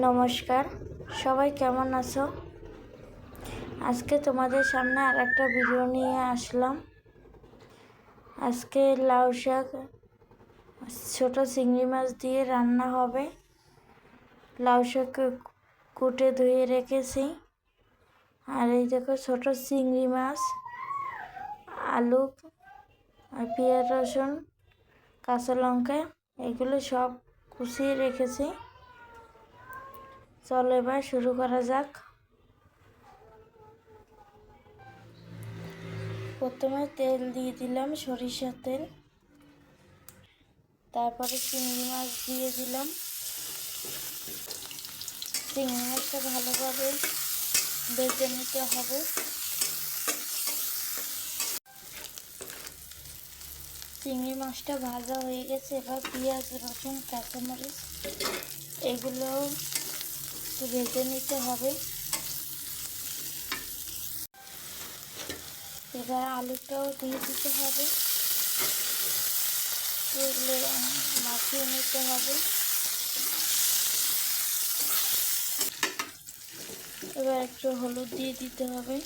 নমস্কার, সবাই কেমন আছো? আজকে তোমাদের সামনে আর একটা ভিডিও নিয়ে আসলাম। আজকে লাউ শাক ছোট চিংড়ি মাছ দিয়ে রান্না হবে। লাউ শাক কুটে ধুয়ে রেখেছি। আর এই দেখো ছোট চিংড়ি মাছ, আলু আর পেঁয়াজ, রসুন, কাঁচা লঙ্কা এগুলো সব কুচিয়ে রেখেছি। চলো এবার শুরু করা যাক। প্রথমে তেল দিয়ে দিলাম, সরিষার তেল। তারপরে চিংড়ি মাছ দিয়ে দিলাম। চিংড়ি মাছটা ভালোভাবে ভেজে নিতে হবে। চিংড়ি মাছটা ভাজা হয়ে গেছে। এবার পেঁয়াজ, রসুন, কাঁচামরিচ এগুলো একটু ভেজে নিতে হবে। এবার আলুটাও দিয়ে দিতে হবে, এগুলো মাখিয়ে নিতে হবে। এবার একটু হলুদ দিয়ে দিতে হবে,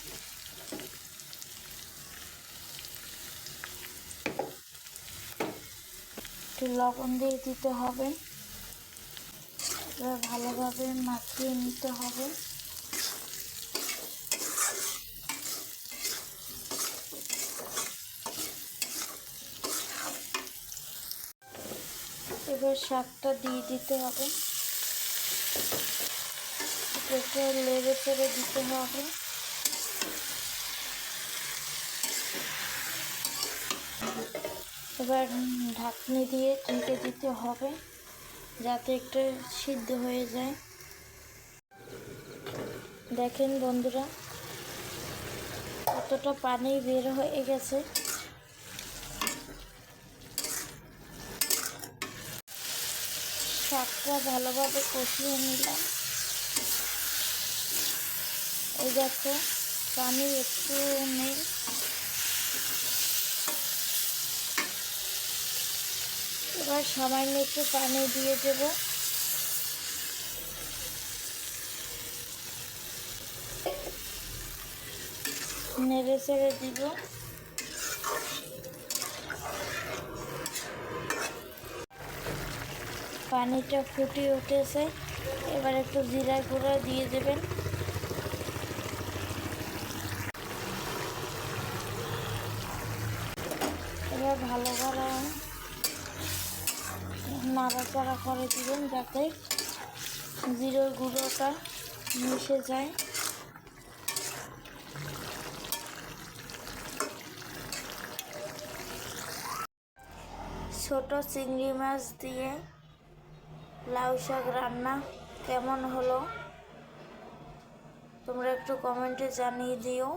একটু লবণ দিয়ে দিতে হবে। এবার ভালোভাবে মাখিয়ে নিতে হবে। এবার শাকটা দিয়ে দিতে হবে, একটু লেড়ে চেড়ে দিতে হবে। এবার ঢাকনি দিয়ে ঢেকে দিতে হবে যাতে একটু সিদ্ধ হয়ে যায়। দেখেন বন্ধুরা, কতটা পানি বের হয়ে গেছে। শাকটা ভালোভাবে কষিয়ে নিলাম। এই দেখো পানি একটু নেই। এবার সামান্য একটু পানি দিয়ে দেব। নেড়ে চেড়ে দিব। পানিটা ফুটে উঠেছে। এবার একটু জিরা গুঁড়া দিয়ে দেবেন। এবার ভালো করে নাড়াচাড়া করে দিবেন যাতে জিরার গুঁড়োটা মিশে যায়। ছোট চিংড়ি মাছ দিয়ে লাউ শাক রান্না কেমন হলো তোমরা একটু কমেন্টে জানিয়ে দিও।